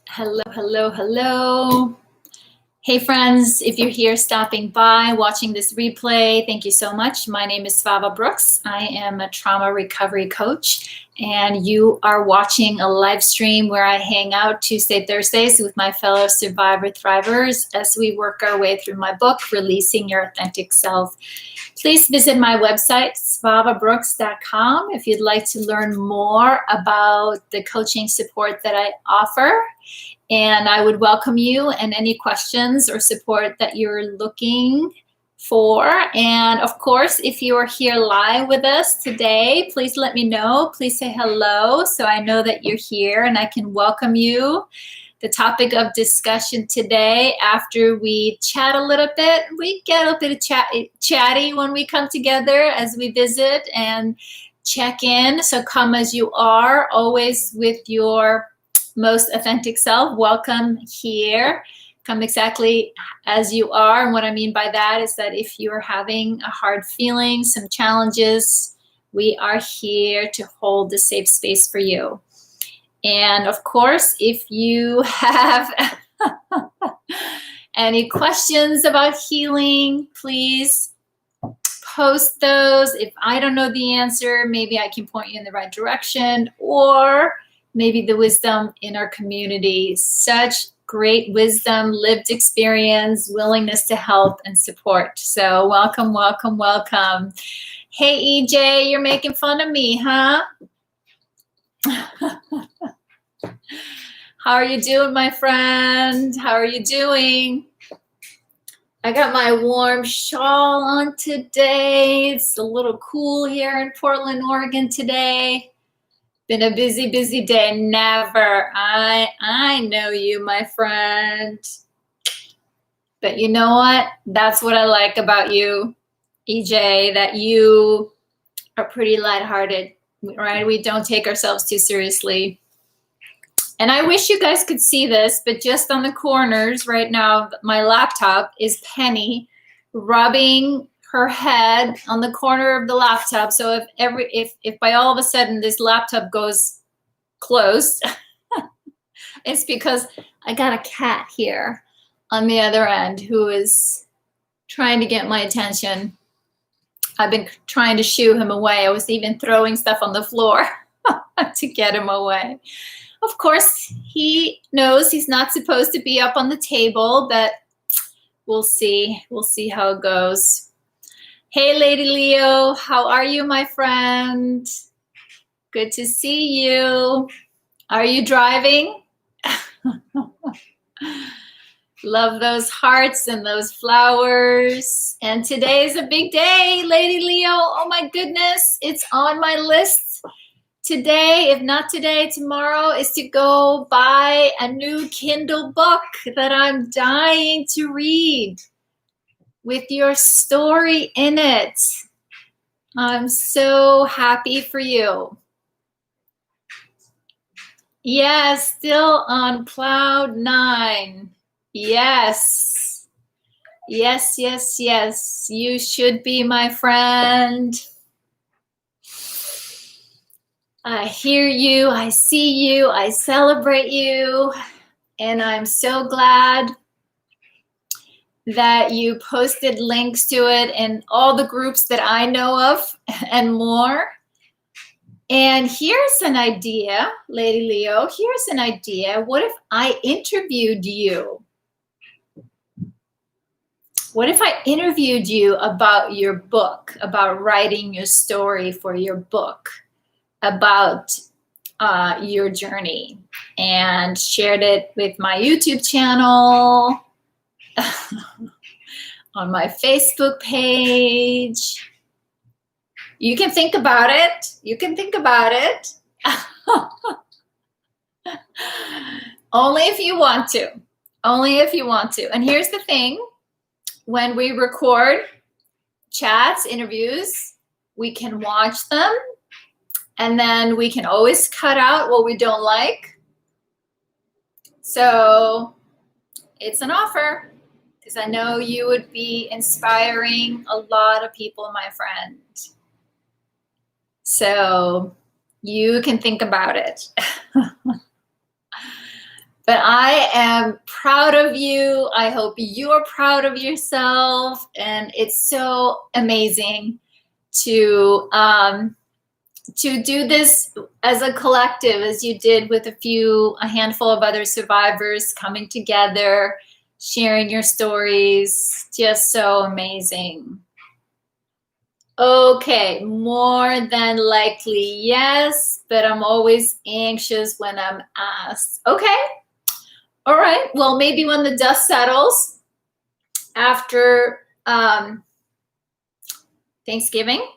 Hello, hello, hello. Hey friends, if you're here stopping by, watching this replay, thank you so much. My name is Svava Brooks. I am a trauma recovery coach, and you are watching a live stream where I hang out Tuesday, Thursdays with my fellow survivor thrivers as we work our way through my book, Releasing Your Authentic Self. Please visit my website, svavabrooks.com, if you'd like to learn more about the coaching support that I offer. And I would welcome you and any questions or support that you're looking for. And of course, if you are here live with us today, please let me know. Please say hello so I know that you're here and I can welcome you. The topic of discussion today, after we chat a little bit, we get a bit of chatty when we come together as we visit and check in. So come as you are, always with your most authentic self. Welcome here. Come exactly as you are. And what I mean by that is that if you're having a hard feeling, some challenges, we are here to hold the safe space for you. And of course, if you have any questions about healing, please post those. If I don't know the answer, maybe I can point you in the right direction, or maybe the wisdom in our community. Such great wisdom, lived experience, willingness to help and support. So welcome, welcome, welcome. Hey, EJ, you're making fun of me, huh? How are you doing, my friend? How are you doing? I got my warm shawl on today. It's a little cool here in Portland, Oregon today. Been a busy, busy day. Never. I know you, my friend. But you know what? That's what I like about you, EJ, that you are pretty lighthearted, right? We don't take ourselves too seriously. And I wish you guys could see this, but just on the corners right now, my laptop is Penny rubbing her head on the corner of the laptop. So if by all of a sudden this laptop goes closed, it's because I got a cat here on the other end who is trying to get my attention. I've been trying to shoo him away. I was even throwing stuff on the floor to get him away. Of course, he knows he's not supposed to be up on the table, but we'll see. We'll see how it goes. Hey, Lady Leo, how are you, my friend? Good to see you. Are you driving? Love those hearts and those flowers. And today is a big day, Lady Leo. Oh my goodness, it's on my list. Today, if not today, tomorrow, is to go buy a new Kindle book that I'm dying to read with your story in it. I'm so happy for you. Yes, still on cloud 9. Yes. Yes, yes, yes. You should be, my friend. I hear you, I see you, I celebrate you, and I'm so glad that you posted links to it in all the groups that I know of and more. And here's an idea, Lady Leo, here's an idea. What if I interviewed you? What if I interviewed you about your book, about writing your story for your book, about your journey, and shared it with my YouTube channel, on my Facebook page? You can think about it. You can think about it. Only if you want to. Only if you want to. And here's the thing. When we record chats, interviews, we can watch them. And then we can always cut out what we don't like. So it's an offer, because I know you would be inspiring a lot of people, my friend. So you can think about it. But I am proud of you. I hope you're proud of yourself. And it's so amazing to do this as a collective, as you did with a handful of other survivors coming together, sharing your stories. Just so amazing. Okay, more than likely, yes, but I'm always anxious when I'm asked. Okay, all right. Well, maybe when the dust settles after Thanksgiving,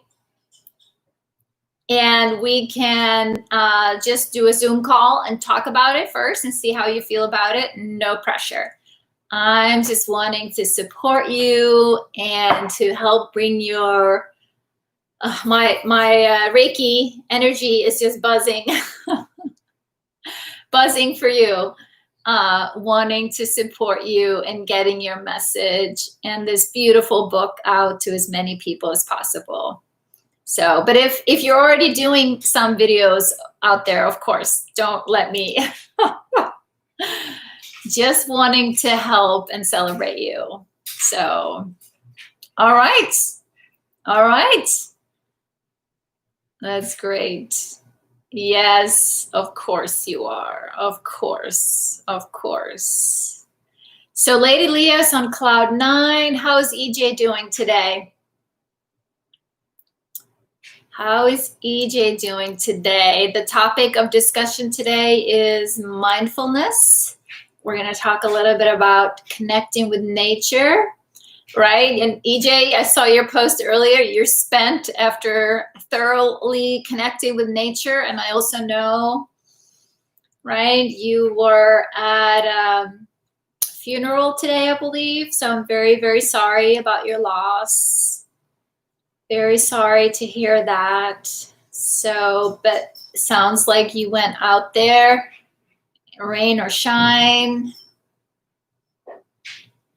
and we can just do a Zoom call and talk about it first and see how you feel about it. No pressure. I'm just wanting to support you and to help bring your my Reiki energy is just buzzing, buzzing for you, wanting to support you and getting your message and this beautiful book out to as many people as possible. So, but if you're already doing some videos out there, of course, don't let me. Just wanting to help and celebrate you. So, all right. All right. That's great. Yes, of course you are. Of course. Of course. So Lady Leah's on cloud 9. How's EJ doing today? How is EJ doing today? The topic of discussion today is mindfulness. We're going to talk a little bit about connecting with nature, right? And EJ, I saw your post earlier. You're spent after thoroughly connecting with nature. And I also know, right, you were at a funeral today, I believe. So I'm very, very sorry about your loss. Very sorry to hear that. So, but sounds like you went out there, rain or shine,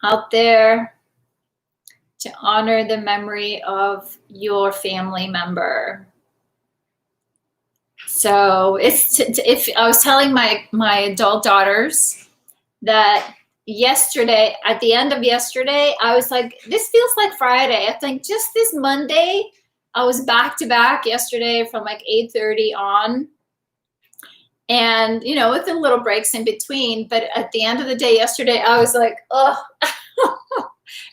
out there to honor the memory of your family member. So if I was telling my adult daughters that yesterday, at the end of yesterday, I was like, this feels like Friday. I think just this Monday, I was back to back yesterday from like 8:30 on. And, you know, with the little breaks in between. But at the end of the day yesterday, I was like, oh,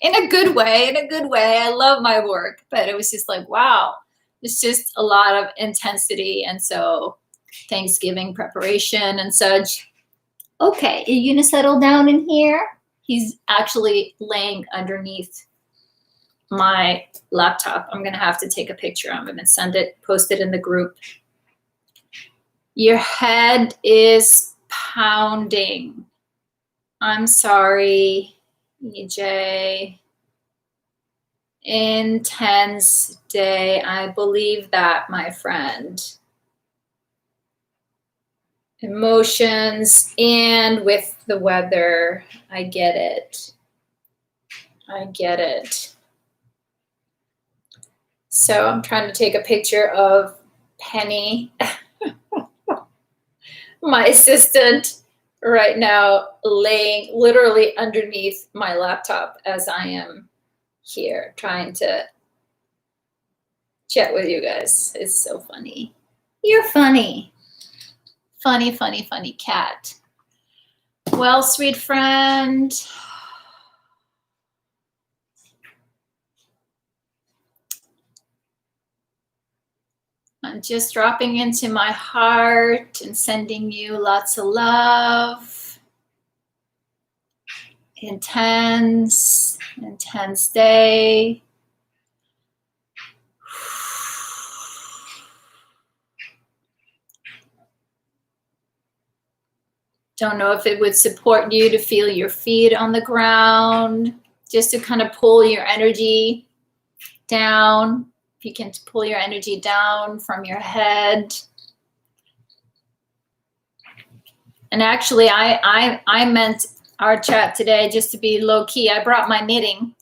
in a good way, in a good way. I love my work, but it was just like, wow, it's just a lot of intensity. And so Thanksgiving preparation and such. Okay, are you gonna settle down in here? He's actually laying underneath my laptop. I'm gonna have to take a picture of him and post it in the group. Your head is pounding. I'm sorry, EJ. Intense day. I believe that, my friend. Emotions and with the weather. I get it. I get it. So I'm trying to take a picture of Penny, my assistant, right now laying literally underneath my laptop as I am here trying to chat with you guys. It's so funny. You're funny. Funny, funny, funny cat. Well, sweet friend. I'm just dropping into my heart and sending you lots of love. Intense, intense day. Don't know if it would support you to feel your feet on the ground, just to kind of pull your energy down. If you can pull your energy down from your head. And actually, I meant our chat today just to be low key. I brought my knitting.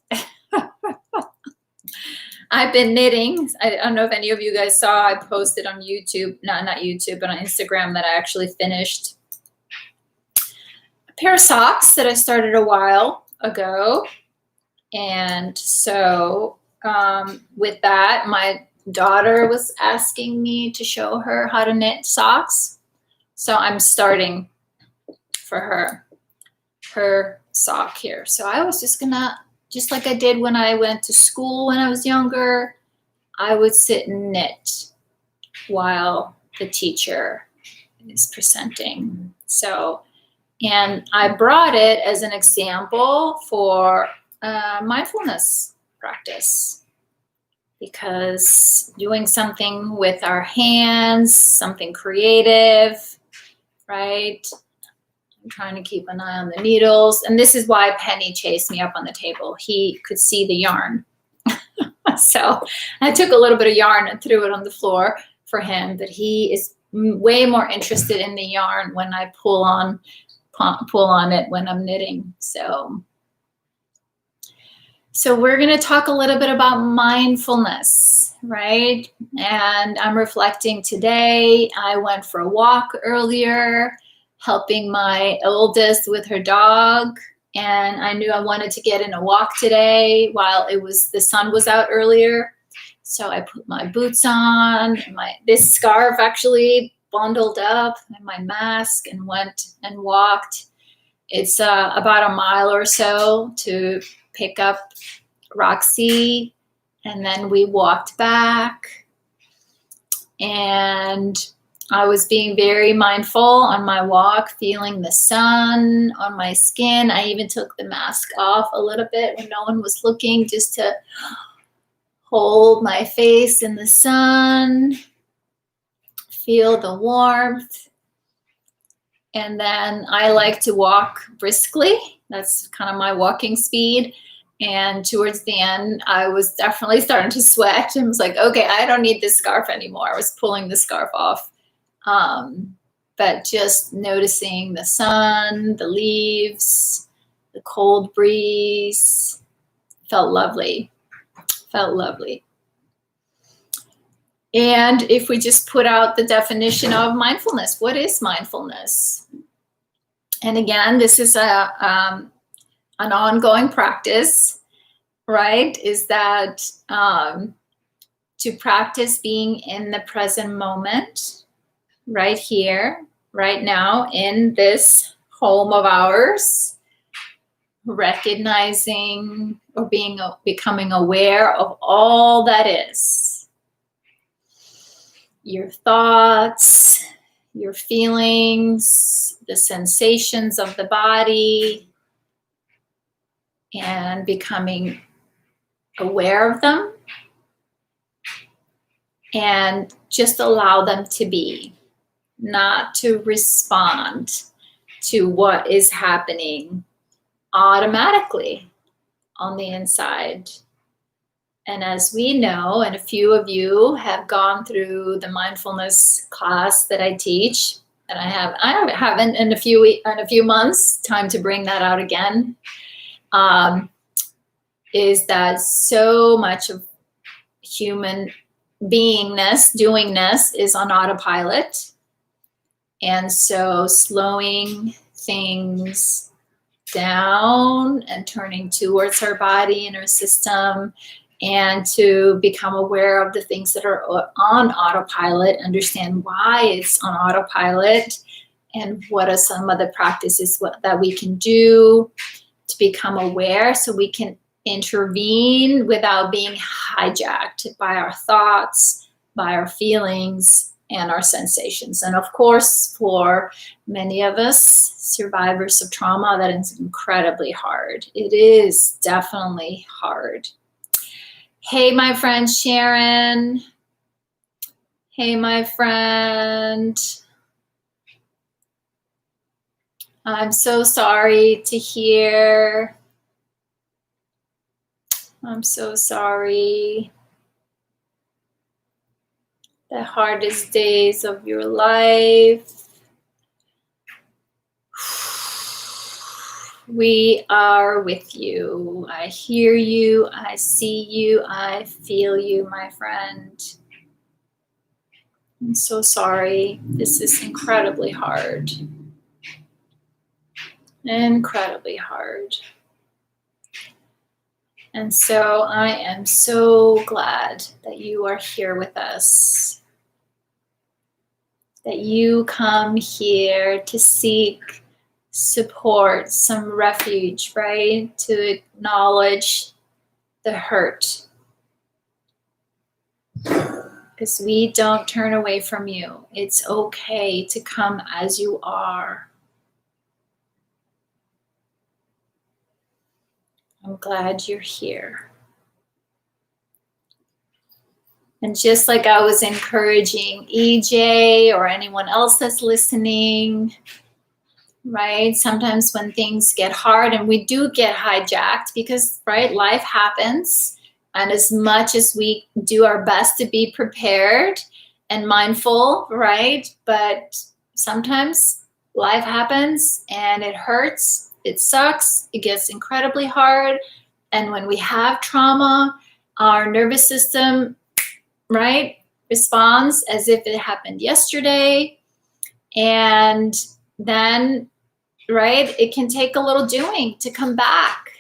I've been knitting. I don't know if any of you guys saw, I posted on YouTube, not YouTube, but on Instagram that I actually finished pair of socks that I started a while ago. And so with that, my daughter was asking me to show her how to knit socks. So I'm starting for her sock here. So I was just gonna, just like I did when I went to school when I was younger, I would sit and knit while the teacher is presenting. So, and I brought it as an example for mindfulness practice, because doing something with our hands, something creative, right? I'm trying to keep an eye on the needles. And this is why Penny chased me up on the table. He could see the yarn. So I took a little bit of yarn and threw it on the floor for him, but he is way more interested in the yarn when I pull on it when I'm knitting. So we're going to talk a little bit about mindfulness, right? And I'm reflecting today. I went for a walk earlier, helping my oldest with her dog. And I knew I wanted to get in a walk today while the sun was out earlier. So I put my boots on, this scarf actually bundled up, and my mask, and went and walked. It's about a mile or so to pick up Roxy, and then we walked back, and I was being very mindful on my walk, feeling the sun on my skin. I even took the mask off a little bit when no one was looking, just to hold my face in the sun, feel the warmth. And then I like to walk briskly. That's kind of my walking speed. And towards the end, I was definitely starting to sweat and was like, okay, I don't need this scarf anymore. I was pulling the scarf off. But just noticing the sun, the leaves, the cold breeze, felt lovely. Felt lovely. And if we just put out the definition of mindfulness, what is mindfulness? And again, this is an ongoing practice, right? Is that to practice being in the present moment, right here, right now, in this home of ours, recognizing or becoming aware of all that is. Your thoughts, your feelings, the sensations of the body, and becoming aware of them, and just allow them to be, not to respond to what is happening automatically on the inside. And as we know, and a few of you have gone through the mindfulness class that I teach, and I haven't in a few months, time to bring that out again, is that so much of human beingness, doingness, is on autopilot. And so slowing things down and turning towards our body and our system, and to become aware of the things that are on autopilot, understand why it's on autopilot, and what are some of the practices that we can do to become aware, so we can intervene without being hijacked by our thoughts, by our feelings, and our sensations. And of course, for many of us survivors of trauma, that is incredibly hard. It is definitely hard. Hey, my friend Sharon. Hey, my friend. I'm so sorry to hear. I'm so sorry. The hardest days of your life. We are with you. I hear you. I see you. I feel you, my friend. I'm so sorry. This is incredibly hard. Incredibly hard. And so I am so glad that you are here with us, that you come here to seek support, some refuge, right? To acknowledge the hurt. Because we don't turn away from you. It's okay to come as you are. I'm glad you're here. And just like I was encouraging EJ or anyone else that's listening, right? Sometimes when things get hard and we do get hijacked because, right, life happens. And as much as we do our best to be prepared and mindful, right? But sometimes life happens and it hurts, it sucks, it gets incredibly hard. And when we have trauma, our nervous system, right, responds as if it happened yesterday. And then, right, it can take a little doing to come back.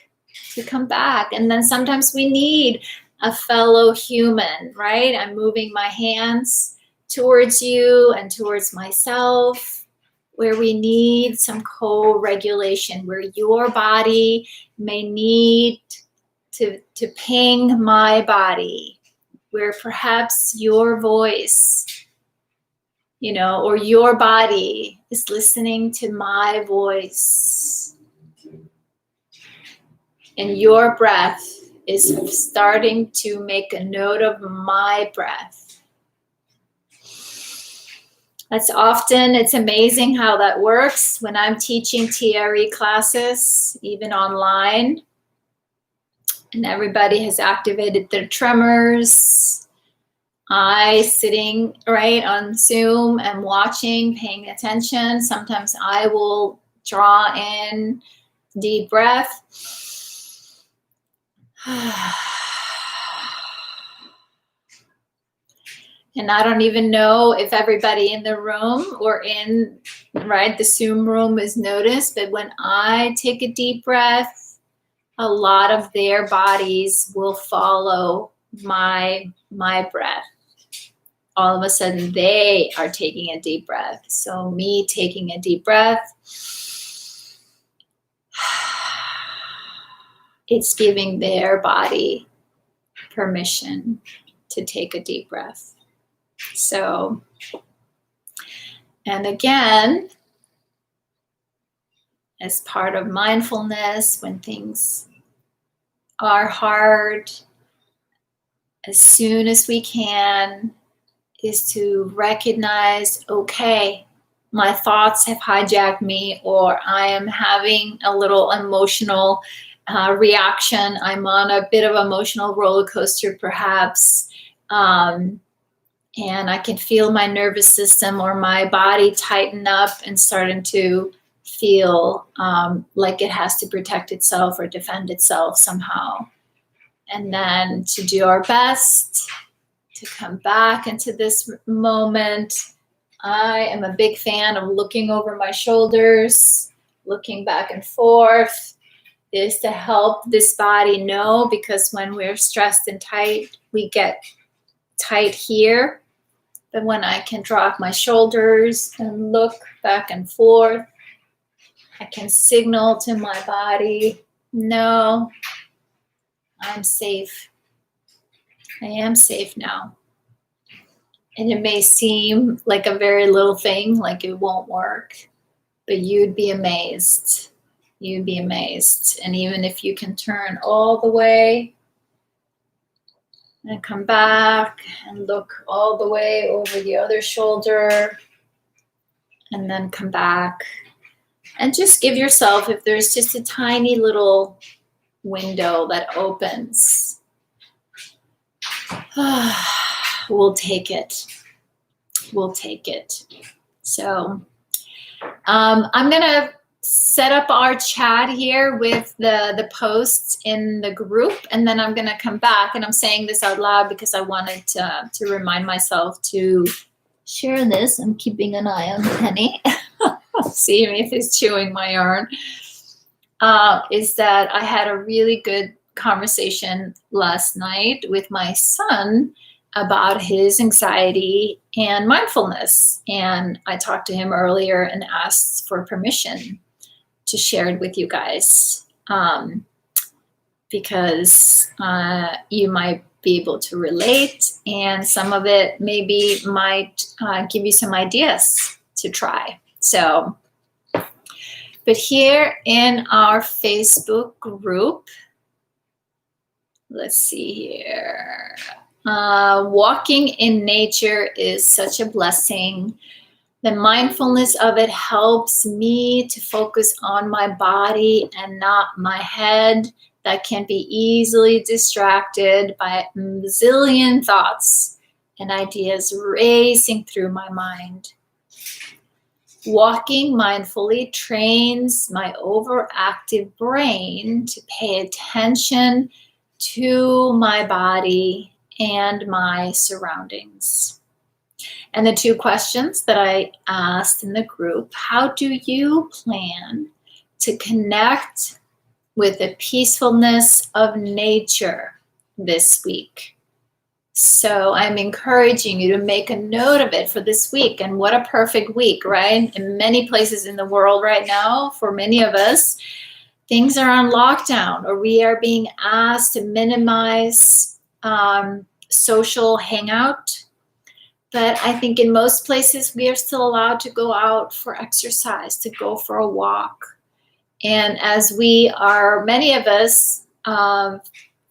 And then sometimes we need a fellow human, right? I'm moving my hands towards you and towards myself, where we need some co-regulation, where your body may need to ping my body, where perhaps your voice, you know, or your body is listening to my voice. And your breath is starting to make a note of my breath. It's amazing how that works when I'm teaching TRE classes, even online, and everybody has activated their tremors. I sitting right on Zoom and watching, paying attention. Sometimes I will draw in deep breath. And I don't even know if everybody in the room or in, right, the Zoom room is noticed, but when I take a deep breath, a lot of their bodies will follow my breath. All of a sudden they are taking a deep breath. So me taking a deep breath, it's giving their body permission to take a deep breath. So, and again, as part of mindfulness, when things are hard, as soon as we can, is to recognize, okay, my thoughts have hijacked me, or I am having a little emotional reaction. I'm on a bit of emotional roller coaster, perhaps. And I can feel my nervous system or my body tighten up and starting to feel like it has to protect itself or defend itself somehow. And then to do our best to come back into this moment. I am a big fan of looking over my shoulders, looking back and forth, is to help this body know, because when we're stressed and tight, we get tight here. But when I can drop my shoulders and look back and forth, I can signal to my body, no, I'm safe. I am safe now. And it may seem like a very little thing, like it won't work, but you'd be amazed. You'd be amazed. And even if you can turn all the way and come back and look all the way over the other shoulder and then come back and just give yourself, if there's just a tiny little window that opens, we'll take it. We'll take it. So I'm going to set up our chat here with the posts in the group, and then I'm going to come back, and I'm saying this out loud because I wanted to remind myself to share this. I'm keeping an eye on Penny. See if he's chewing my yarn. is that I had a really good conversation last night with my son about his anxiety and mindfulness. And I talked to him earlier and asked for permission to share it with you guys, because you might be able to relate, and some of it maybe might give you some ideas to try. So, but here in our Facebook group, let's see here. Walking in nature is such a blessing. The mindfulness of it helps me to focus on my body and not my head that can be easily distracted by a zillion thoughts and ideas racing through my mind. Walking mindfully trains my overactive brain to pay attention to my body and my surroundings. And the two questions that I asked in the group: how do you plan to connect with the peacefulness of nature this week? So I'm encouraging you to make a note of it for this week. And what a perfect week, right? In many places in the world right now, for many of us, things are on lockdown, or we are being asked to minimize social hangout. But I think in most places, we are still allowed to go out for exercise, to go for a walk. And as we are, many of us,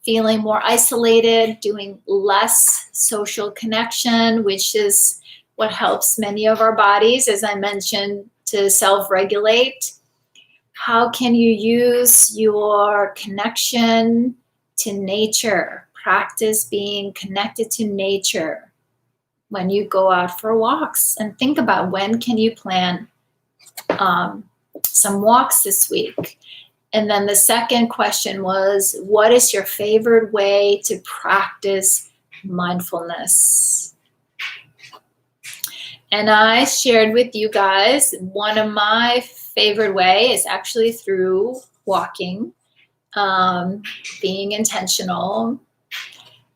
feeling more isolated, doing less social connection, which is what helps many of our bodies, as I mentioned, to self-regulate. How can you use your connection to nature? Practice being connected to nature when you go out for walks, and think about when can you plan some walks this week. And then the second question was, what is your favorite way to practice mindfulness? And I shared with you guys, one of my favorite ways is actually through walking, being intentional.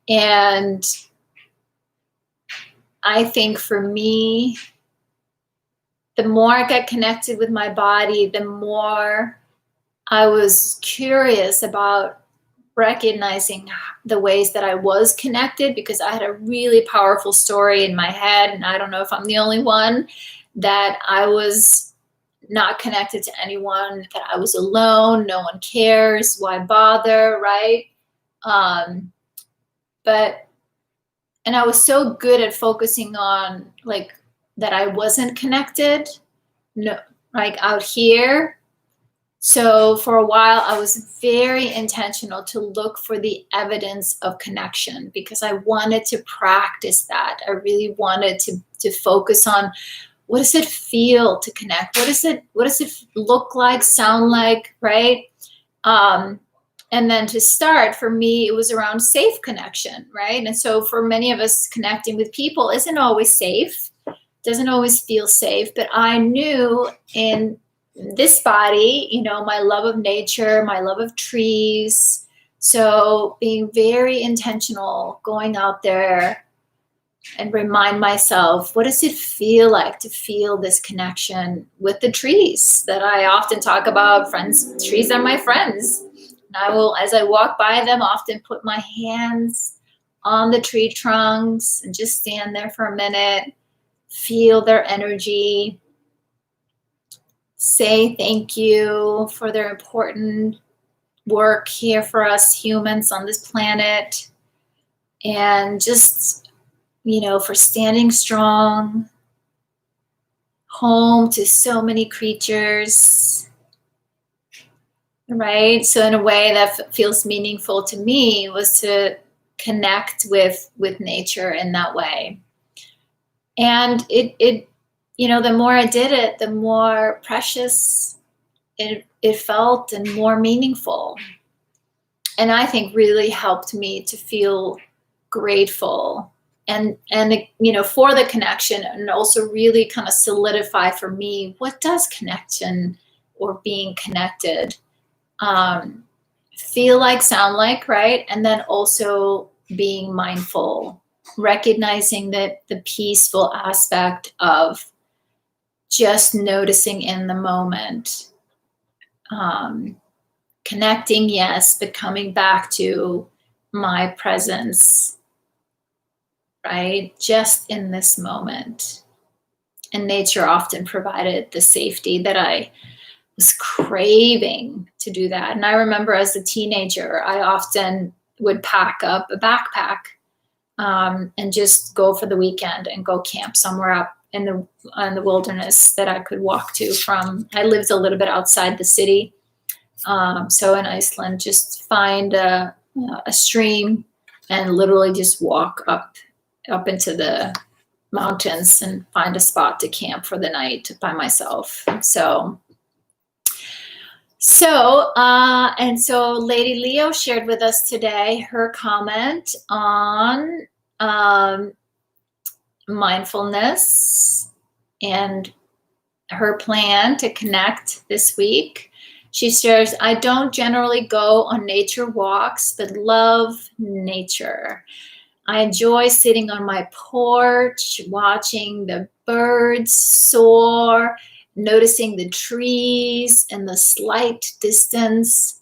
And I think for me, the more I got connected with my body, the more I was curious about recognizing the ways that I was connected, because I had a really powerful story in my head, and I don't know if I'm the only one, that I was not connected to anyone, that I was alone, no one cares, why bother, right? And I was so good at focusing on like that I wasn't connected, no, like out here. So for a while, I was very intentional to look for the evidence of connection, because I wanted to practice that. I really wanted to focus on, what does it feel to connect? What does it look like, sound like, right? And then to start, for me, it was around safe connection, right? And so for many of us, connecting with people isn't always safe, doesn't always feel safe, but I knew in this body, you know, my love of nature, my love of trees. So being very intentional, going out there and remind myself, what does it feel like to feel this connection with the trees that I often talk about? Friends, trees are my friends. And I will, as I walk by them, often put my hands on the tree trunks and just stand there for a minute, feel their energy, say thank you for their important work here for us humans on this planet, and just, you know, for standing strong, home to so many creatures, right? So in a way that feels meaningful to me was to connect with nature in that way. And it you know, the more I did it, the more precious it felt and more meaningful. And I think really helped me to feel grateful and you know, for the connection, and also really kind of solidify for me, what does connection or being connected feel like, sound like, right? And then also being mindful, recognizing that the peaceful aspect of just noticing in the moment, connecting, yes, but coming back to my presence, right? Just in this moment. And nature often provided the safety that I was craving to do that. And I remember as a teenager, I often would pack up a backpack and just go for the weekend and go camp somewhere up in the wilderness that I could walk to from. I lived a little bit outside the city. So in Iceland, just find a stream and literally just walk up into the mountains and find a spot to camp for the night by myself. So Lady Leo shared with us today her comment on mindfulness and her plan to connect this week. She shares, I don't generally go on nature walks, but love nature. I enjoy sitting on my porch, watching the birds soar, noticing the trees in the slight distance.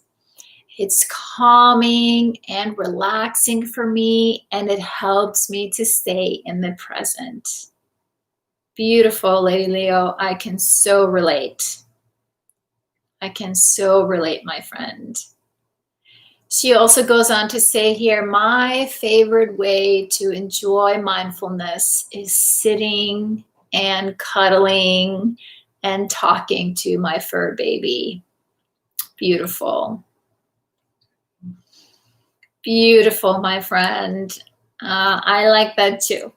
It's calming and relaxing for me, and it helps me to stay in the present. Beautiful, Lady Leo. I can so relate. I can so relate, my friend. She also goes on to say here, my favorite way to enjoy mindfulness is sitting and cuddling and talking to my fur baby. Beautiful. Beautiful, my friend. I like that too.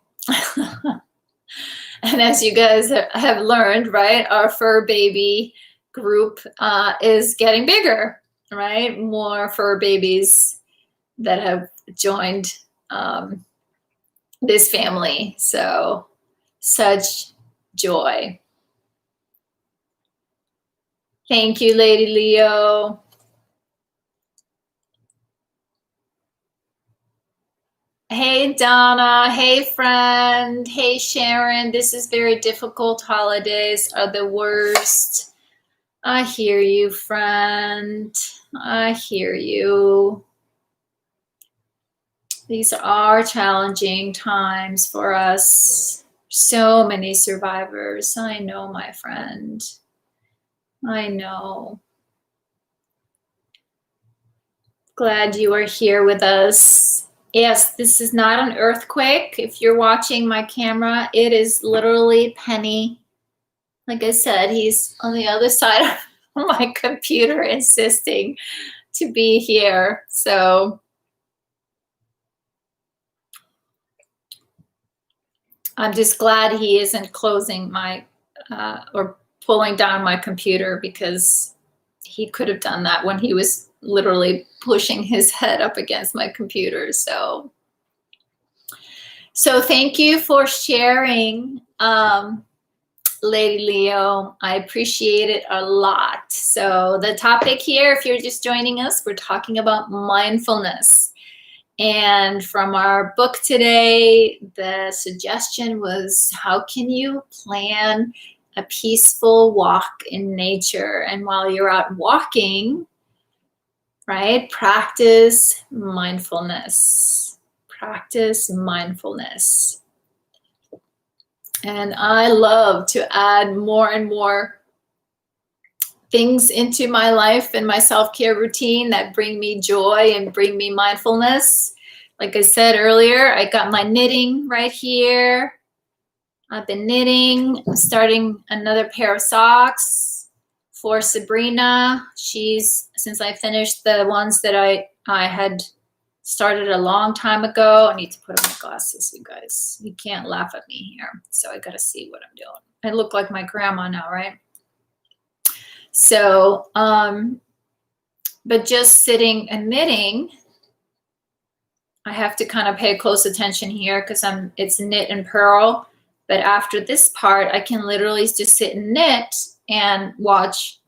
And as you guys have learned, right, our fur baby group is getting bigger, right? More fur babies that have joined this family. So such joy. Thank you, Lady Leo. Hey, Donna. Hey, friend. Hey, Sharon. This is very difficult. Holidays are the worst. I hear you, friend. I hear you. These are challenging times for us. So many survivors. I know, my friend. I know. Glad you are here with us. Yes, this is not an earthquake. If you're watching my camera, it is literally Penny. Like I said, he's on the other side of my computer insisting to be here. So I'm just glad he isn't closing my or pulling down my computer, because he could have done that when he was literally pushing his head up against my computer. So thank you for sharing, Lady Leo. I appreciate it a lot. So the topic here, if you're just joining us, we're talking about mindfulness. And from our book today, the suggestion was, how can you plan a peaceful walk in nature? And while you're out walking, right, practice mindfulness. Practice mindfulness. And I love to add more and more things into my life and my self-care routine that bring me joy and bring me mindfulness. Like I said earlier, I got my knitting right here. I've been knitting. I'm starting another pair of socks for Sabrina. Since I finished the ones that I had started a long time ago. I need to put on my glasses, you guys. You can't laugh at me here. So I got to see what I'm doing. I look like my grandma now, right? So, but just sitting and knitting, I have to kind of pay close attention here because it's knit and purl. But after this part, I can literally just sit and knit and watch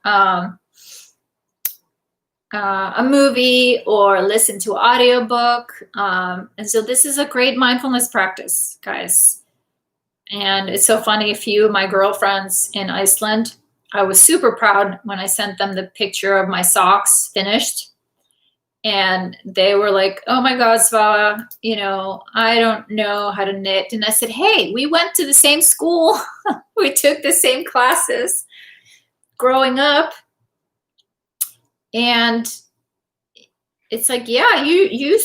a movie or listen to an audiobook. And so this is a great mindfulness practice, guys. And it's so funny, a few of my girlfriends in Iceland, I was super proud when I sent them the picture of my socks finished. And they were like, oh my God, Svava, I don't know how to knit. And I said, hey, we went to the same school. We took the same classes growing up. And it's like, yeah, we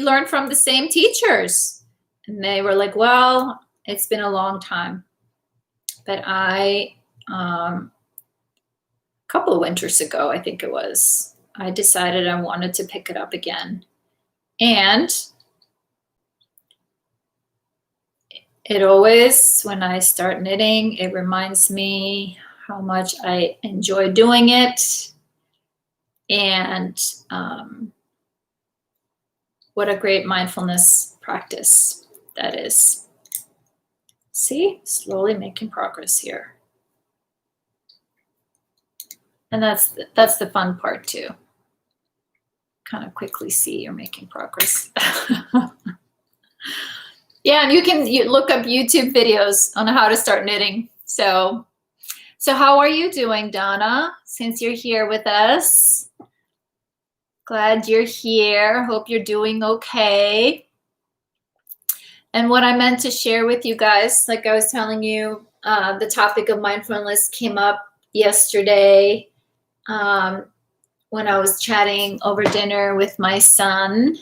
learned from the same teachers. And they were like, well, it's been a long time. But a couple of winters ago, I think it was, I decided I wanted to pick it up again. And it always, when I start knitting, it reminds me how much I enjoy doing it. And what a great mindfulness practice that is. See, slowly making progress here. And that's the fun part too. Kind of quickly see you're making progress. Yeah, and you look up YouTube videos on how to start knitting. So how are you doing, Donna, since you're here with us? Glad you're here. Hope you're doing okay. And what I meant to share with you guys, like I was telling you, the topic of mindfulness came up yesterday when I was chatting over dinner with my son.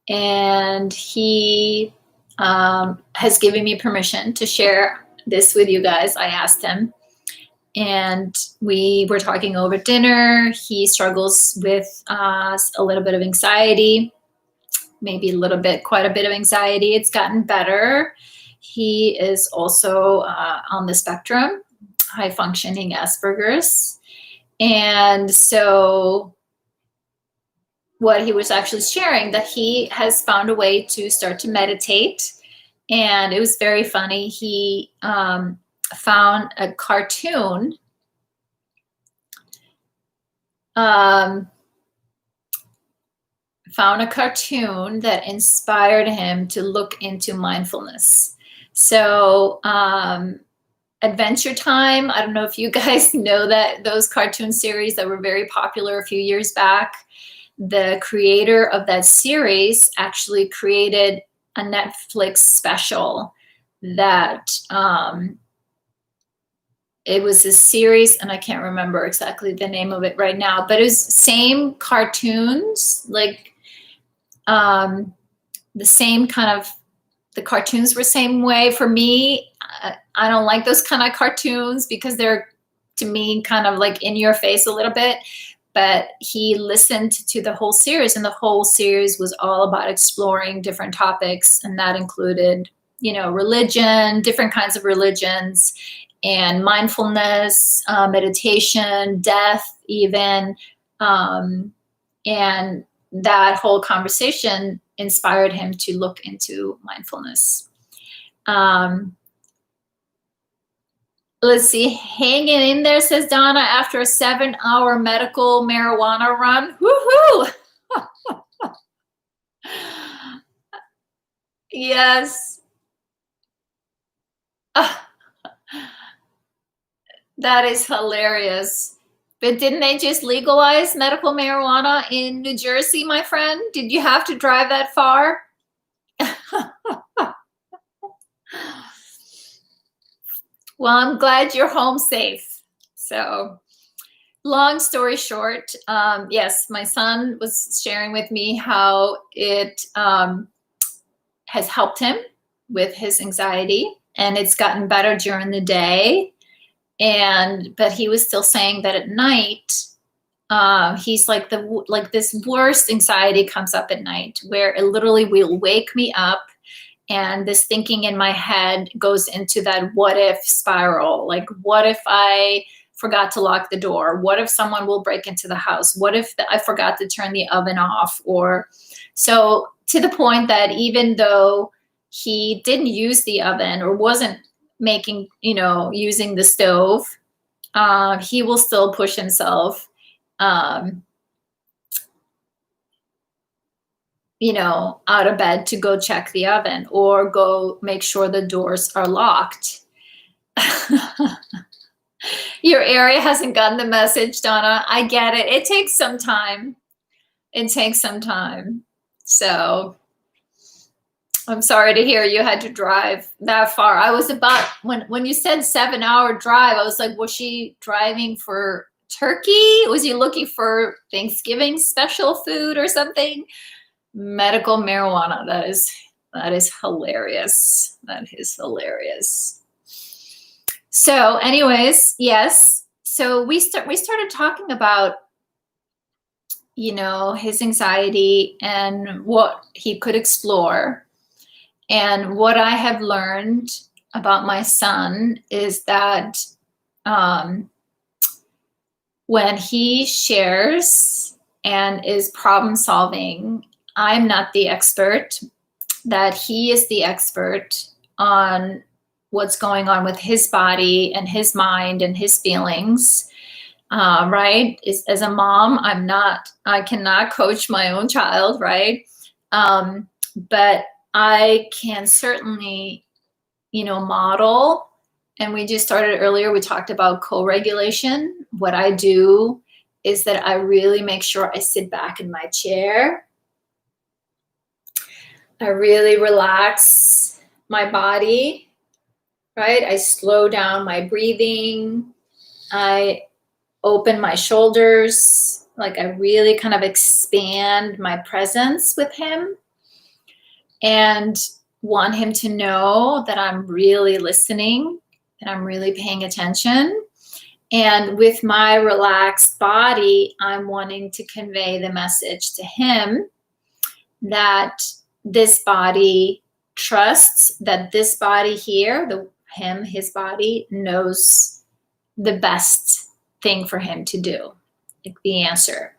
And he has given me permission to share this with you guys. I asked him. And we were talking over dinner. He struggles with a little bit of anxiety, maybe quite a bit of anxiety. It's gotten better. He is also on the spectrum, high functioning Asperger's. And so what he was actually sharing, that he has found a way to start to meditate. And it was very funny. He found a cartoon that inspired him to look into mindfulness. So Adventure Time, I don't know if you guys know those cartoon series that were very popular a few years back. The creator of that series actually created a Netflix special that it was a series, and I can't remember exactly the name of it right now, but it was same cartoons, like the same kind of, the cartoons were same way. For me, I don't like those kind of cartoons because they're, to me, kind of like in your face a little bit. But he listened to the whole series, and the whole series was all about exploring different topics, and that included, religion, different kinds of religions, and mindfulness, meditation, death even. And that whole conversation inspired him to look into mindfulness. Let's see, hanging in there, says Donna, after a 7-hour medical marijuana run. Woohoo! Yes. That is hilarious. But didn't they just legalize medical marijuana in New Jersey, my friend? Did you have to drive that far? Well, I'm glad you're home safe. So, long story short, yes, my son was sharing with me how it has helped him with his anxiety, and it's gotten better during the day. But he was still saying that at night, he's like this worst anxiety comes up at night, where it literally will wake me up. And this thinking in my head goes into that what if spiral. Like, what if I forgot to lock the door? What if someone will break into the house? What if I forgot to turn the oven off? Or so, to the point that even though he didn't use the oven or wasn't using the stove, he will still push himself out of bed to go check the oven or go make sure the doors are locked. Your area hasn't gotten the message, Donna. I get it. It takes some time. So I'm sorry to hear you had to drive that far. I was about, when you said 7-hour drive, I was like, was she driving for turkey? Was he looking for Thanksgiving special food or something? Medical marijuana. That is hilarious. That is hilarious. So anyways, yes. So we started talking about, his anxiety and what he could explore. And what I have learned about my son is that when he shares and is problem solving, I'm not the expert, that he is the expert on what's going on with his body and his mind and his feelings. Right? As a mom, I cannot coach my own child, right? But I can certainly, model. And we just started earlier, we talked about co-regulation. What I do is that I really make sure I sit back in my chair. I really relax my body, right? I slow down my breathing. I open my shoulders, like I really kind of expand my presence with him and want him to know that I'm really listening, that I'm really paying attention. And with my relaxed body, I'm wanting to convey the message to him that this body trusts, that this body here, his body knows the best thing for him to do, like the answer.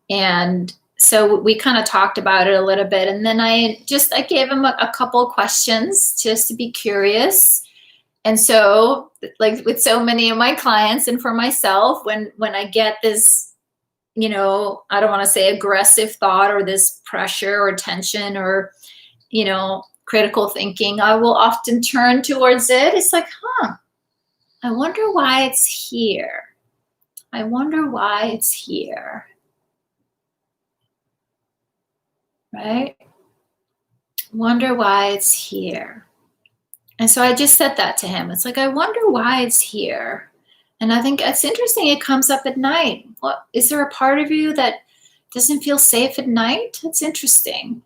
And so we kind of talked about it a little bit. And then I gave him a couple of questions just to be curious. And so, like with so many of my clients and for myself, when I get this, I don't want to say aggressive thought or this pressure or tension or, critical thinking, I will often turn towards it. It's like, I wonder why it's here. I wonder why it's here. Right? Wonder why it's here. And so I just said that to him. It's like, I wonder why it's here. And I think it's interesting. It comes up at night. What, is there a part of you that doesn't feel safe at night? That's interesting.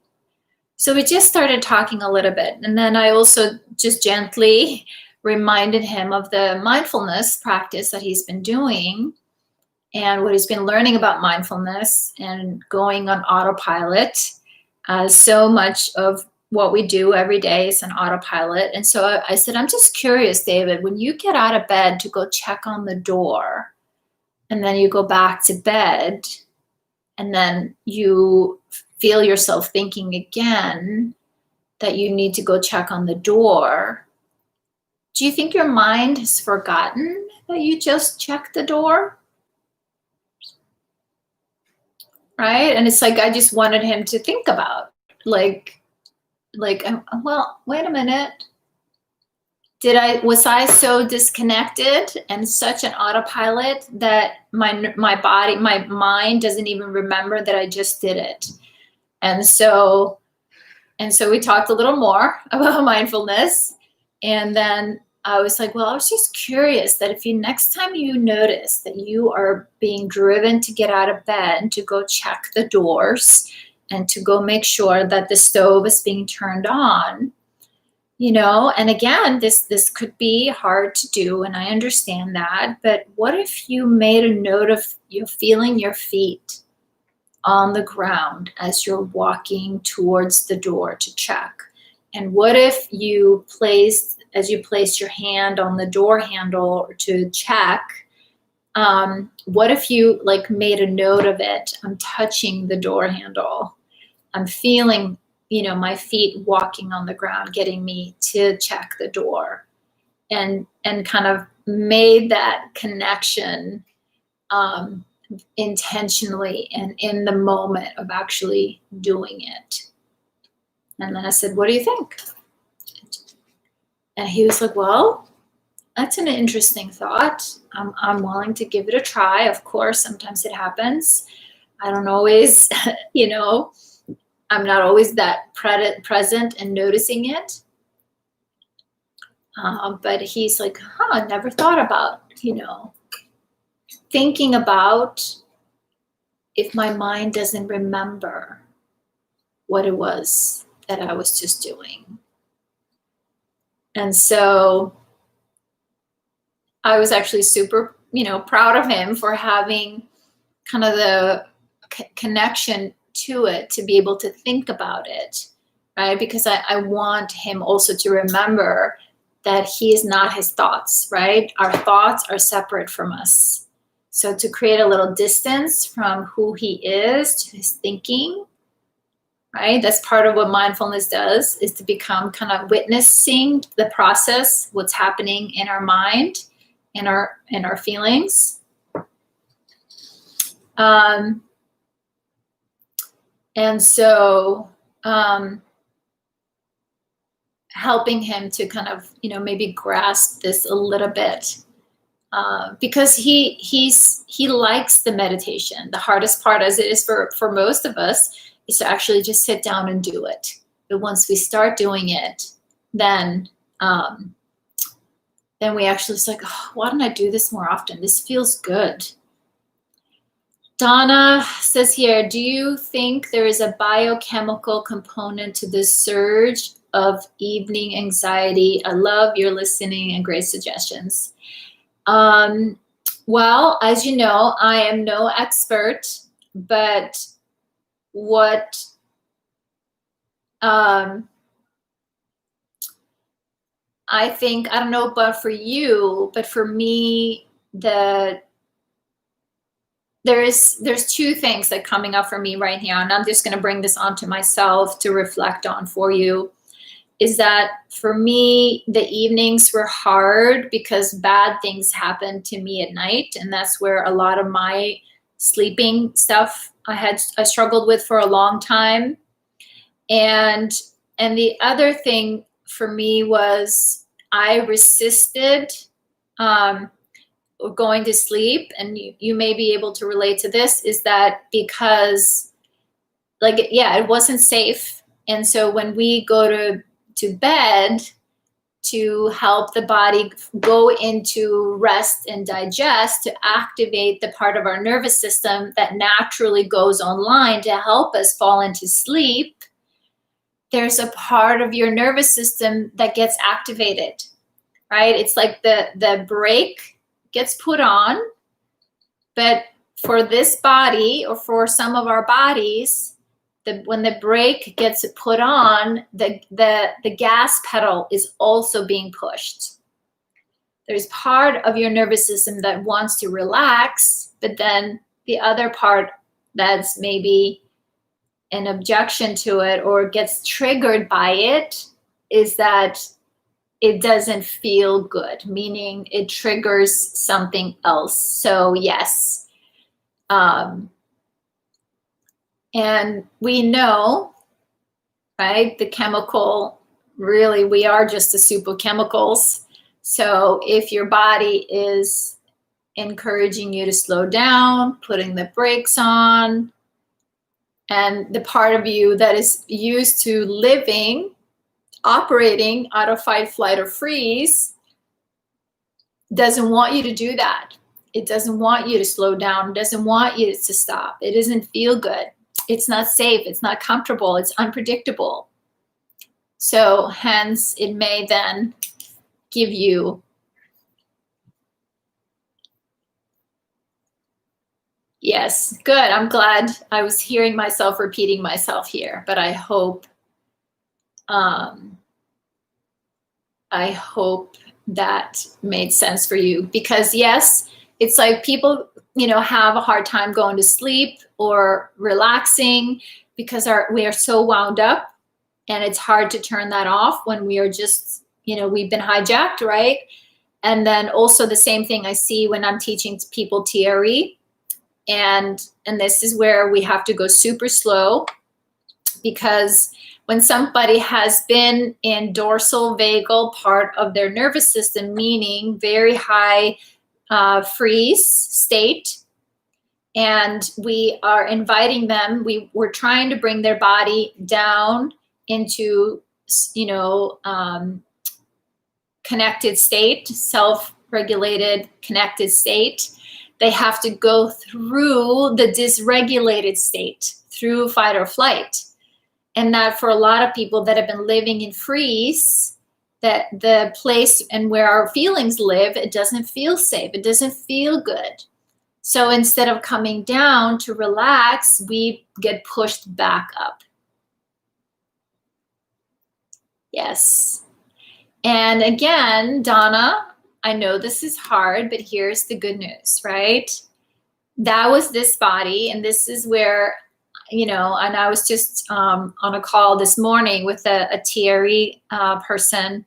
So we just started talking a little bit. And then I also just gently reminded him of the mindfulness practice that he's been doing and what he's been learning about mindfulness and going on autopilot. So much of what we do every day is an autopilot. And so I said, I'm just curious, David, when you get out of bed to go check on the door, and then you go back to bed, and then you feel yourself thinking again that you need to go check on the door, do you think your mind has forgotten that you just checked the door? Right? And it's like, I just wanted him to think about, well, wait a minute. Was I so disconnected and such an autopilot that my body, my mind doesn't even remember that I just did it? And so we talked a little more about mindfulness. And then I was like, well, I was just curious that if next time you notice that you are being driven to get out of bed, to go check the doors and to go make sure that the stove is being turned on, and again, this could be hard to do, and I understand that, but what if you made a note of you feeling your feet on the ground as you're walking towards the door to check? And what if you placed your hand on the door handle to check, what if you made a note of it? I'm touching the door handle. I'm feeling, my feet walking on the ground, getting me to check the door, and kind of made that connection, intentionally and in the moment of actually doing it. And then I said, what do you think? And he was like, well, that's an interesting thought. I'm willing to give it a try. Of course, sometimes it happens. I don't always, I'm not always that present and noticing it. But he's like, I never thought about, thinking about if my mind doesn't remember what it was that I was just doing. And so I was actually super, proud of him for having kind of the connection to it, to be able to think about it, right? Because I want him also to remember that he is not his thoughts, right? Our thoughts are separate from us. So to create a little distance from who he is to his thinking, right? That's part of what mindfulness does, is to become kind of witnessing the process, what's happening in our mind, in our feelings. And so helping him to kind of, maybe grasp this a little bit, because he likes the meditation. The hardest part, as it is for most of us, is to actually just sit down and do it. But once we start doing it, then we actually, it's like, oh, why don't I do this more often? This feels good. Donna says here, do you think there is a biochemical component to this surge of evening anxiety? I love your listening and great suggestions. Well, as you know, I am no expert, but what I think, I don't know about for you, but for me, there's two things that are coming up for me right now, and I'm just going to bring this onto myself to reflect on for you, is that for me, the evenings were hard because bad things happened to me at night, and that's where a lot of my sleeping stuff I struggled with for a long time. And the other thing for me was I resisted going to sleep, and you may be able to relate to this, is that because it wasn't safe. And so when we go to bed to help the body go into rest and digest, to activate the part of our nervous system that naturally goes online to help us fall into sleep, there's a part of your nervous system that gets activated, right? It's like the brake gets put on, but for this body, or for some of our bodies, when the brake gets put on, the gas pedal is also being pushed. There's part of your nervous system that wants to relax, but then the other part that's maybe an objection to it or gets triggered by it is that it doesn't feel good, meaning it triggers something else. So yes. And we know, right, the chemical, really, we are just the soup of chemicals. So if your body is encouraging you to slow down, putting the brakes on, and the part of you that is used to operating out of fight, flight, or freeze doesn't want you to do that. It doesn't want you to slow down. It doesn't want you to stop. It doesn't feel good. It's not safe. It's not comfortable. It's unpredictable. So hence, it may then give you, yes, good. I'm glad I was hearing myself repeating myself here, but I hope that made sense for you, because yes, it's like people, have a hard time going to sleep or relaxing because we are so wound up, and it's hard to turn that off when we are just, we've been hijacked, right? And then also the same thing I see when I'm teaching people TRE. And this is where we have to go super slow, because when somebody has been in dorsal vagal part of their nervous system, meaning very high freeze state, and we are inviting them, we're trying to bring their body down into, connected state, self-regulated connected state. They have to go through the dysregulated state, through fight or flight. And that for a lot of people that have been living in freeze, that the place and where our feelings live, it doesn't feel safe. It doesn't feel good. So instead of coming down to relax, we get pushed back up. Yes. And again, Donna, I know this is hard, but here's the good news, right? That was this body, and this is where, and I was just on a call this morning with a TRE person,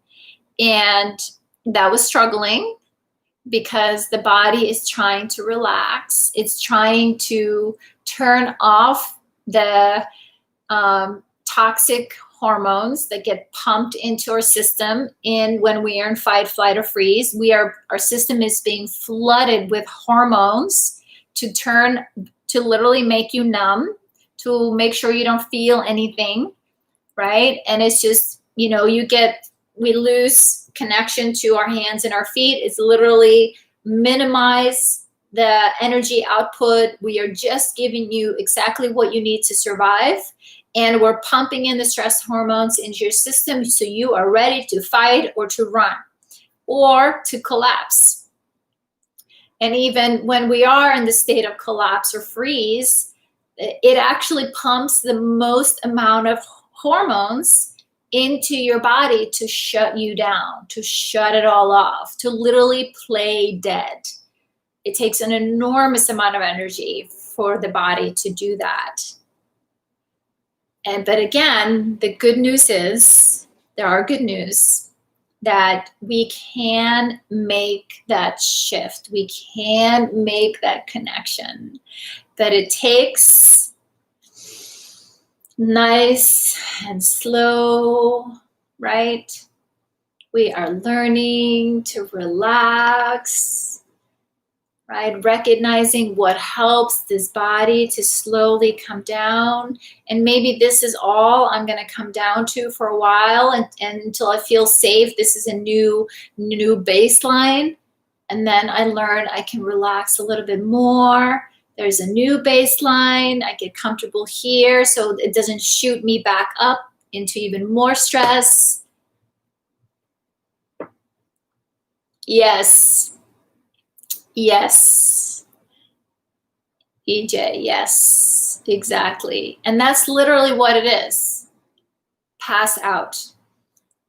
and that was struggling because the body is trying to relax. It's trying to turn off the toxic hormones that get pumped into our system when we are in fight, flight, or freeze. Our system is being flooded with hormones to literally make you numb, to make sure you don't feel anything, right? And it's just, we lose connection to our hands and our feet. It's literally minimize the energy output. We are just giving you exactly what you need to survive. And we're pumping in the stress hormones into your system so you are ready to fight or to run or to collapse. And even when we are in the state of collapse or freeze, it actually pumps the most amount of hormones into your body to shut you down, to shut it all off, to literally play dead. It takes an enormous amount of energy for the body to do that. But again, the good news is, there are good news, that we can make that shift. We can make that connection. But it takes nice and slow, right? We are learning to relax, right? Recognizing what helps this body to slowly come down. And maybe this is all I'm going to come down to for a while, and until I feel safe. This is a new baseline. And then I learn I can relax a little bit more. There's a new baseline. I get comfortable here so it doesn't shoot me back up into even more stress. Yes. Yes. EJ, yes, exactly. And that's literally what it is. Pass out.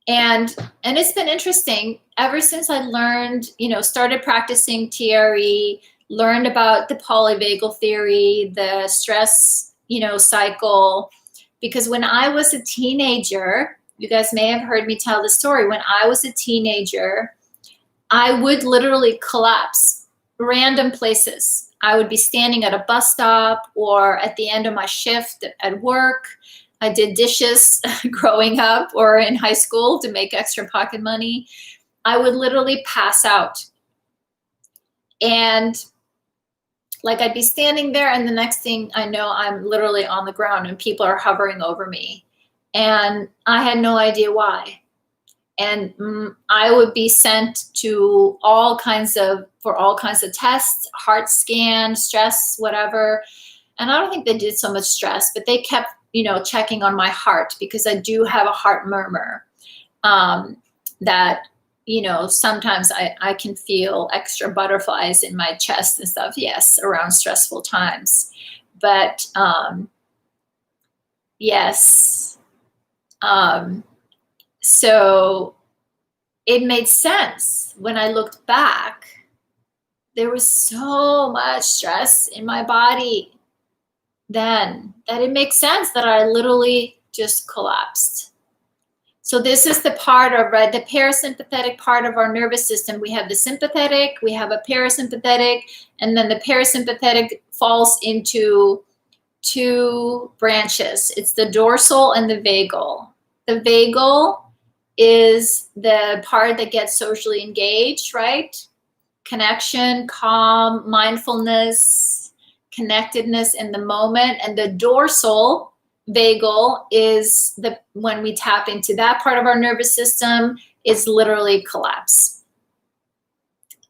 And it's been interesting ever since I learned, started practicing TRE, learned about the polyvagal theory, the stress, cycle. Because when I was a teenager, you guys may have heard me tell the story. When I was a teenager, I would literally collapse random places. I would be standing at a bus stop or at the end of my shift at work. I did dishes growing up or in high school to make extra pocket money. I would literally pass out. And I'd be standing there, and the next thing I know, I'm literally on the ground and people are hovering over me. And I had no idea why. And I would be sent to all kinds of tests, heart scan, stress, whatever. And I don't think they did so much stress, but they kept, checking on my heart, because I do have a heart murmur that, sometimes I can feel extra butterflies in my chest and stuff. Yes, around stressful times. But yes. So it made sense when I looked back. There was so much stress in my body then that it makes sense that I literally just collapsed. So this is the part of, right, the parasympathetic part of our nervous system. We have the sympathetic, we have a parasympathetic, and then the parasympathetic falls into two branches. It's the dorsal and the vagal. The vagal is the part that gets socially engaged, right? Connection, calm, mindfulness, connectedness in the moment. And the dorsal vagal is the, when we tap into that part of our nervous system, is literally collapse.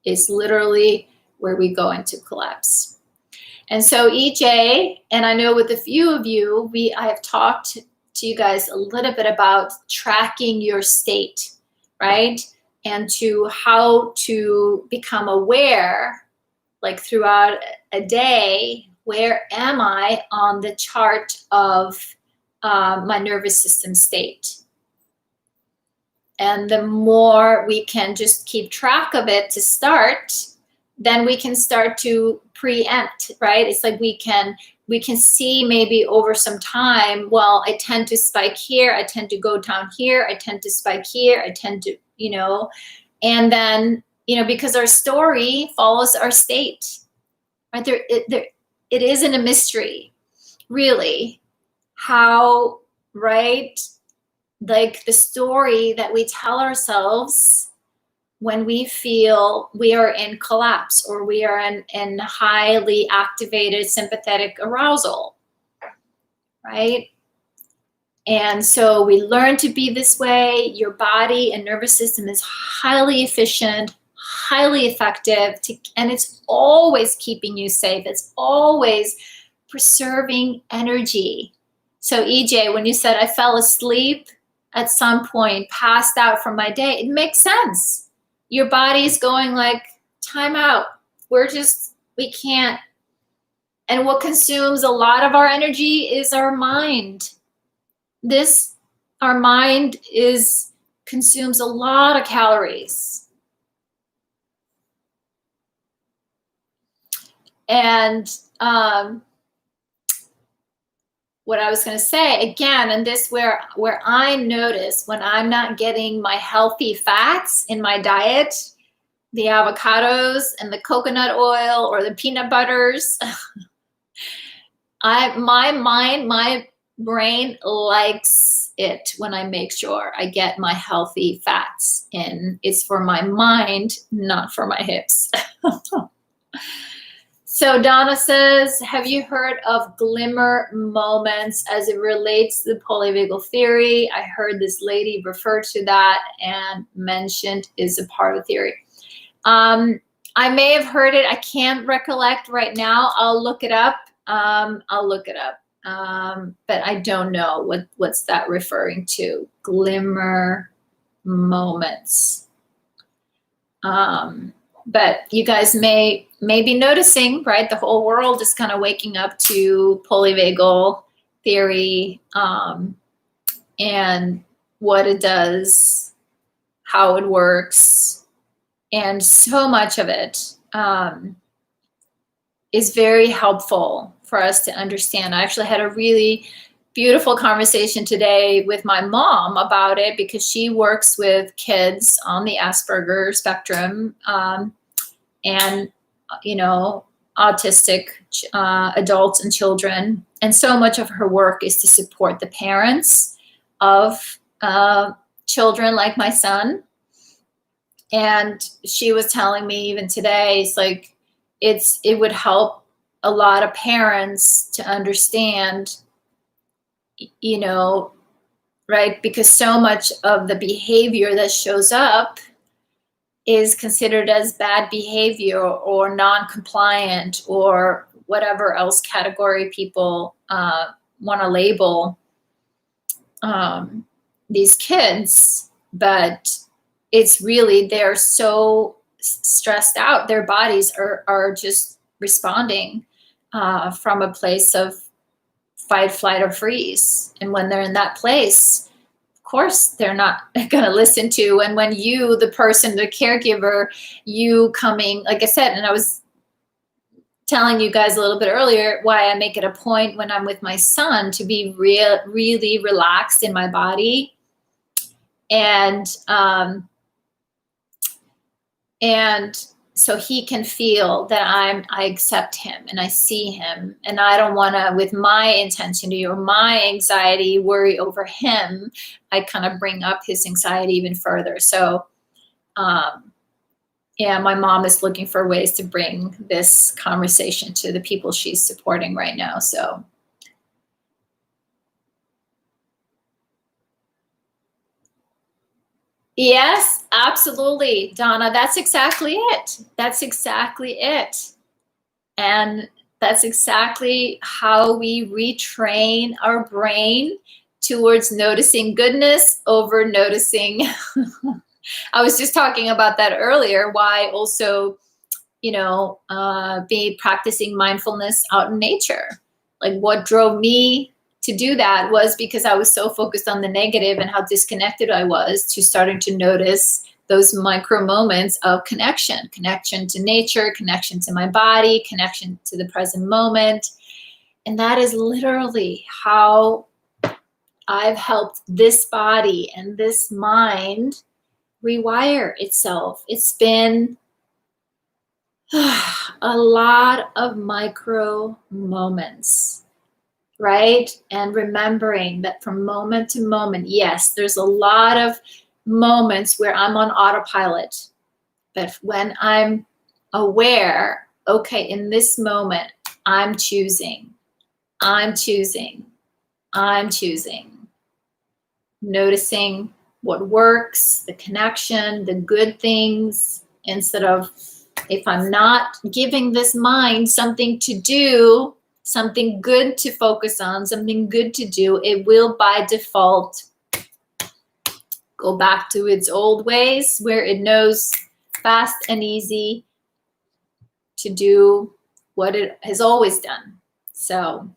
It's literally where we go into collapse. And so EJ, and I know with a few of you, I have talked to you guys a little bit about tracking your state, right? And to how to become aware, like throughout a day, where am I on the chart of my nervous system state? And the more we can just keep track of it to start, then we can start to preempt, right? It's like we can see maybe over some time, well, I tend to spike here, I tend to go down here, I tend to spike here, I tend to, and then, because our story follows our state, right? It isn't a mystery, really, how, right? Like the story that we tell ourselves when we feel we are in collapse or we are in highly activated sympathetic arousal, right? And so we learn to be this way. Your body and nervous system is highly efficient, highly effective, and it's always keeping you safe. It's always preserving energy. So EJ, when you said I fell asleep at some point, passed out from my day, it makes sense. Your body's going like, time out. We can't. And what consumes a lot of our energy is our mind. Our mind consumes a lot of calories. And what I was going to say again, and this where I notice when I'm not getting my healthy fats in my diet, the avocados and the coconut oil or the peanut butters, my brain likes it when I make sure I get my healthy fats in. It's for my mind, not for my hips. So Donna says, have you heard of glimmer moments as it relates to the polyvagal theory? I heard this lady refer to that and mentioned is a part of theory. I may have heard it. I can't recollect right now. I'll look it up. But I don't know what's that referring to. Glimmer moments. But you guys may be noticing, right? The whole world is kind of waking up to polyvagal theory and what it does, how it works. And so much of it is very helpful for us to understand. I actually had a really beautiful conversation today with my mom about it because she works with kids on the Asperger spectrum and, autistic adults and children. And so much of her work is to support the parents of children like my son. And she was telling me even today, it's like, it would help a lot of parents to understand, right? Because so much of the behavior that shows up is considered as bad behavior or non-compliant or whatever else category people want to label these kids. But it's really, they're so stressed out. Their bodies are just responding from a place of fight, flight, or freeze. And when they're in that place, of course, they're not going to listen to. And when you, the person, the caregiver, you coming, like I said, and I was telling you guys a little bit earlier why I make it a point when I'm with my son to be really relaxed in my body And so he can feel that I accept him and I see him, and I don't want to, with my intensity or my anxiety, worry over him. I kind of bring up his anxiety even further. So, yeah, my mom is looking for ways to bring this conversation to the people she's supporting right now. So, yes, absolutely, Donna. That's exactly it. That's exactly it. And that's exactly how we retrain our brain towards noticing goodness over noticing. I was just talking about that earlier, why also, be practicing mindfulness out in nature. Like, what drove me to do that was because I was so focused on the negative and how disconnected I was, to starting to notice those micro moments of connection to nature, connection to my body, connection to the present moment. And that is literally how I've helped this body and this mind rewire itself. It's been a lot of micro moments, right? And remembering that from moment to moment, yes, there's a lot of moments where I'm on autopilot. But when I'm aware, okay, in this moment, I'm choosing, noticing what works, the connection, the good things, instead of, if I'm not giving this mind something to do, something good to focus on, something good to do, it will by default go back to its old ways, where it knows fast and easy to do what it has always done. So,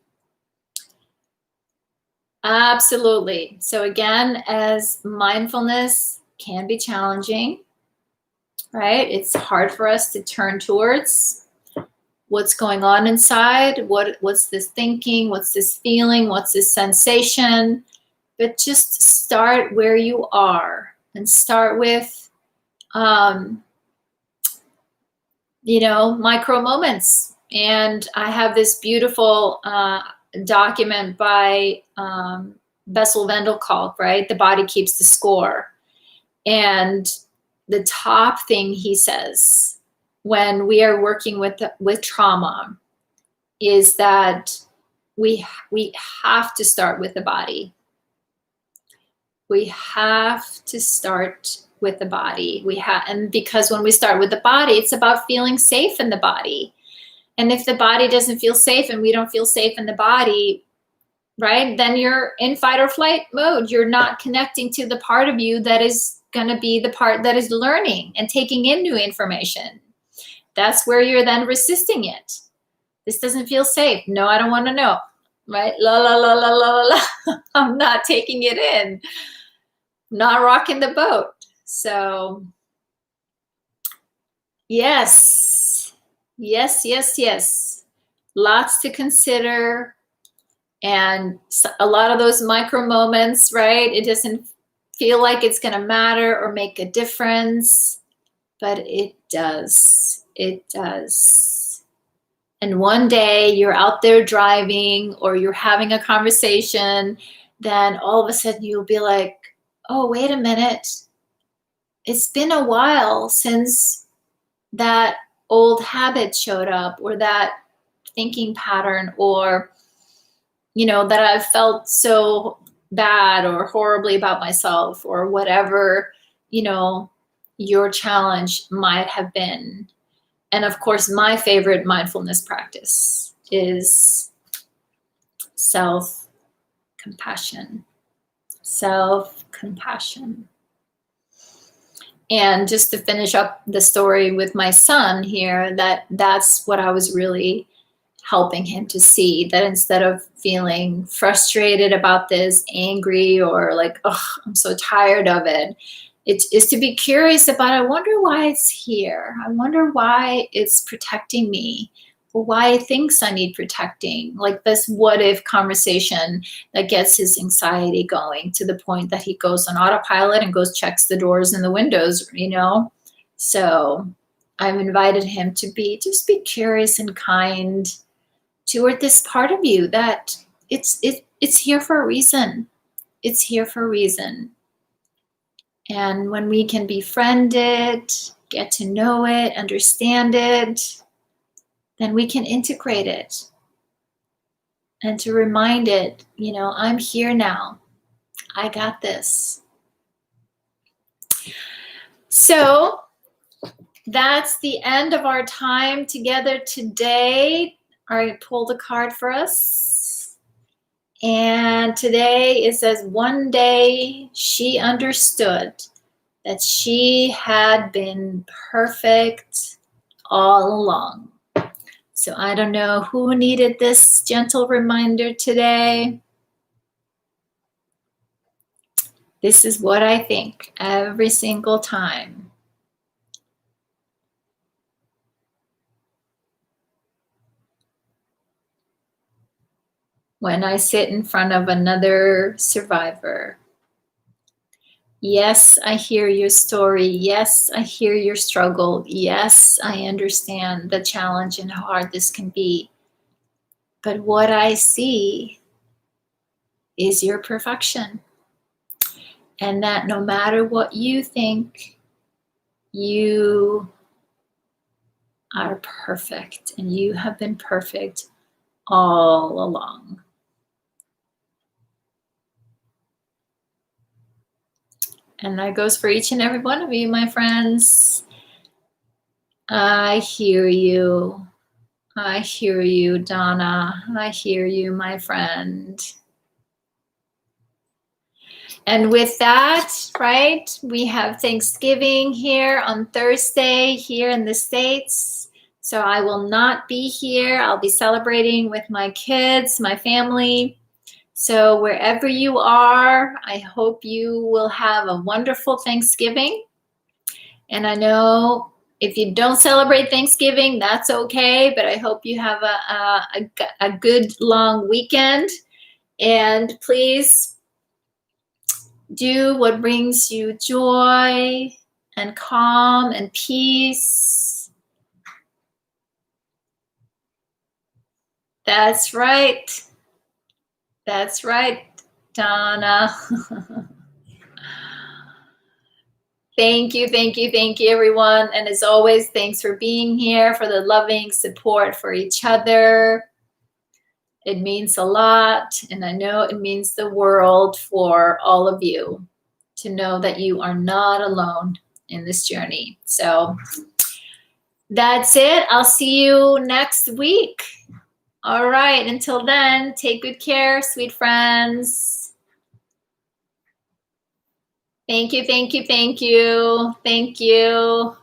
absolutely. So again, as mindfulness can be challenging, right? It's hard for us to turn towards what's going on inside. What's this thinking? What's this feeling? What's this sensation? But just start where you are and start with, micro moments. And I have this beautiful document by Bessel van der Kolk, right? The Body Keeps the Score. And the top thing he says when we are working with trauma is that we have to start with the body. We have to start with the body. And because when we start with the body, it's about feeling safe in the body. And if the body doesn't feel safe and we don't feel safe in the body, right, then you're in fight or flight mode. You're not connecting to the part of you that is going to be the part that is learning and taking in new information. That's where you're then resisting it. This doesn't feel safe. No, I don't want to know. Right? La, la, la, la, la, la. I'm not taking it in. Not rocking the boat. So, yes. Lots to consider. And a lot of those micro moments, right? It doesn't feel like it's going to matter or make a difference, but it does. It does. And one day you're out there driving or you're having a conversation, then all of a sudden you'll be like, oh, wait a minute. It's been a while since that old habit showed up, or that thinking pattern, or that I've felt so bad or horribly about myself, or whatever, your challenge might have been. And of course, my favorite mindfulness practice is self-compassion. And just to finish up the story with my son here, that's what I was really helping him to see, that instead of feeling frustrated about this, angry, or like, oh, I'm so tired of it, it is to be curious about, I wonder why it's here. I wonder why it's protecting me. why he thinks I need protecting, like this what if conversation that gets his anxiety going to the point that he goes on autopilot and goes checks the doors and the windows, you know? So I've invited him to just be curious and kind toward this part of you that it's here for a reason. It's here for a reason. And when we can befriend it, get to know it, understand it, then we can integrate it. And to remind it, you know, I'm here now. I got this. So that's the end of our time together today. I pulled a card for us. And today it says, one day she understood that she had been perfect all along. So I don't know who needed this gentle reminder today. This is what I think every single time. When I sit in front of another survivor. Yes, I hear your story. Yes, I hear your struggle. Yes, I understand the challenge and how hard this can be. But what I see is your perfection. And that no matter what you think, you are perfect. And you have been perfect all along. And that goes for each and every one of you, my friends. I hear you. I hear you, Donna. I hear you, my friend. And with that, right, we have Thanksgiving here on Thursday here in the States. So I will not be here. I'll be celebrating with my kids, my family. So wherever you are, I hope you will have a wonderful Thanksgiving. And I know if you don't celebrate Thanksgiving, that's okay. But I hope you have a good long weekend. And please do what brings you joy and calm and peace. That's right. That's right, Donna. Thank you, everyone. And as always, thanks for being here, for the loving support for each other. It means a lot, and I know it means the world for all of you to know that you are not alone in this journey. So that's it. I'll see you next week. All right. Until then, take good care, sweet friends. Thank you. Thank you.